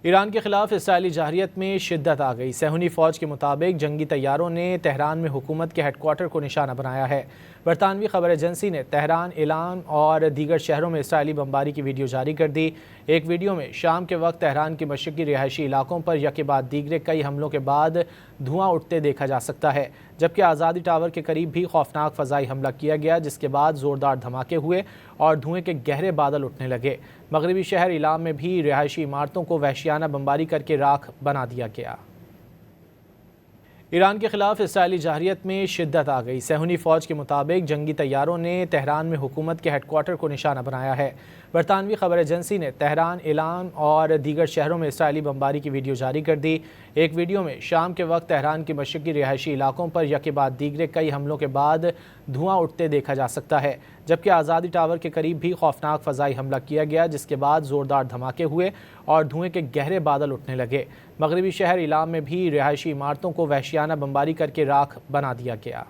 ایران کے خلاف اسرائیلی جارحیت میں شدت آ گئی۔ صہیونی فوج کے مطابق جنگی طیاروں نے تہران میں حکومت کے ہیڈ کوارٹر کو نشانہ بنایا ہے۔ برطانوی خبر ایجنسی نے تہران، ایلام اور دیگر شہروں میں اسرائیلی بمباری کی ویڈیو جاری کر دی۔ ایک ویڈیو میں شام کے وقت تہران کے مشرقی رہائشی علاقوں پر یکے بعد دیگرے کئی حملوں کے بعد دھواں اٹھتے دیکھا جا سکتا ہے، جبکہ آزادی ٹاور کے قریب بھی خوفناک فضائی حملہ کیا گیا، جس کے بعد زوردار دھماکے ہوئے اور دھوئیں کے گہرے بادل اٹھنے لگے۔ مغربی شہر ایلام میں بھی رہائشی عمارتوں کو وحشیانہ بمباری کر کے راکھ بنا دیا گیا۔ ایران کے خلاف اسرائیلی جارحیت میں شدت آ گئی۔ صہیونی فوج کے مطابق جنگی طیاروں نے تہران میں حکومت کے ہیڈ کوارٹر کو نشانہ بنایا ہے۔ برطانوی خبر ایجنسی نے تہران، ایلام اور دیگر شہروں میں اسرائیلی بمباری کی ویڈیو جاری کر دی۔ ایک ویڈیو میں شام کے وقت تہران کے مشرقی رہائشی علاقوں پر یکے بعد دیگرے کئی حملوں کے بعد دھواں اٹھتے دیکھا جا سکتا ہے، جبکہ آزادی ٹاور کے قریب بھی خوفناک فضائی حملہ کیا گیا، جس کے بعد زوردار دھماکے ہوئے اور دھوئیں کے گہرے بادل اٹھنے لگے۔ مغربی شہر ایلام میں بھی رہائشی عمارتوں کو وحشیانہ بمباری کر کے راکھ بنا دیا گیا۔